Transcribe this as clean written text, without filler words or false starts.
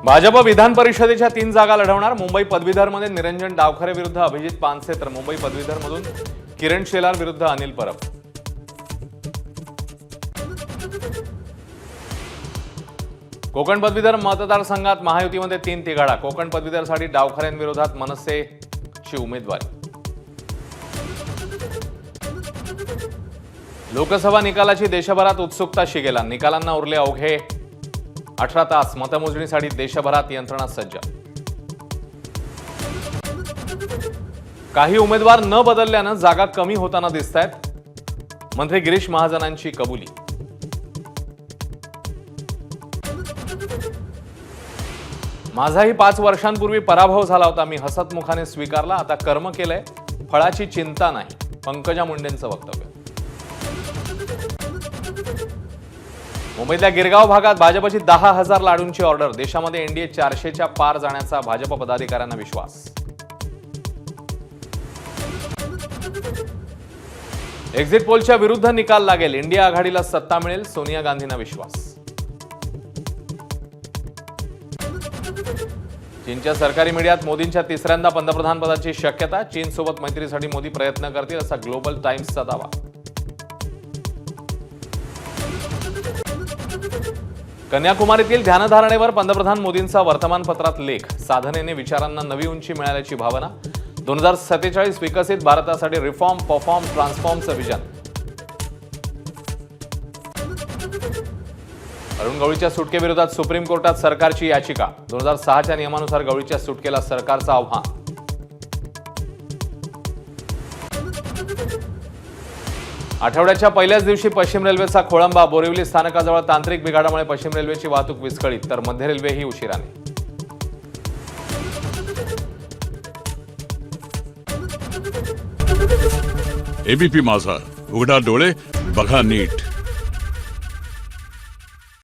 भाजप विधान परिषदेच्या 3 जागा लढवणार। मुंबई पदवीधरमध्ये निरंजन डावखरे विरुद्ध अभिजित पानसे तर मुंबई पदवीधरमधून किरण शेलार विरुद्ध अनिल परब। कोकण पदवीधर मतदारसंघात महायुतीमध्ये 3 तिघाडा। कोकण पदवीधरसाठी डावखरेंविरोधात मनसेची उमेदवारी। लोकसभा निकालाची देशभरात उत्सुकता शिगेला। निकालांना उरले अवघे 18 तास। मतमोजणीसाठी देशभरात यंत्रणा सज्ज। काही उमेदवार न बदलल्यानं जागा कमी होताना दिसतायत। मंत्री गिरीश महाजनांची कबुली। माझाही 5 वर्षांपूर्वी पराभव झाला होता। मी हसतमुखाने स्वीकारला। आता कर्म केलंय, फळाची चिंता नाही। पंकजा मुंडेंचं वक्तव्य। मुंबईतल्या गिरगाव भागात भाजपची 10,000 लाडूंची ऑर्डर। देशामध्ये एनडीए 400च्या पार जाण्याचा भाजप पदाधिकाऱ्यांना विश्वास। एक्झिट पोलच्या विरुद्ध निकाल लागेल। इंडिया आघाडीला सत्ता मिळेल, सोनिया गांधींना विश्वास। चीनच्या सरकारी मीडियात मोदींच्या तिसऱ्यांदा पंतप्रधान पदाची शक्यता। चीनसोबत मैत्रीसाठी मोदी प्रयत्न करतील असा ग्लोबल टाइम्सचा दावा। कन्याकुमारीतील ध्यानधारणेवर पंतप्रधान मोदींचा वर्तमानपत्रात लेख। साधनेने विचारांना नवी उंची मिळाल्याची भावना। 2047 विकसित भारतासाठी रिफॉर्म परफॉर्म ट्रान्सफॉर्मचं विजन। अरुण गवळीच्या सुटकेविरोधात सुप्रीम कोर्टात सरकारची याचिका। 2006च्या नियमानुसार गवळीच्या सुटकेला सरकारचं आव्हान। आठवड्याच्या पहिल्याच दिवशी पश्चिम रेल्वेचा खोळंबा। बोरिवली स्थानकाजवळ तांत्रिक बिघाडामुळे पश्चिम रेल्वेची वाहतूक विस्कळीत तर मध्य रेल्वेही उशिराने। एबीपी माझा, उघडा डोळे बघा नीट।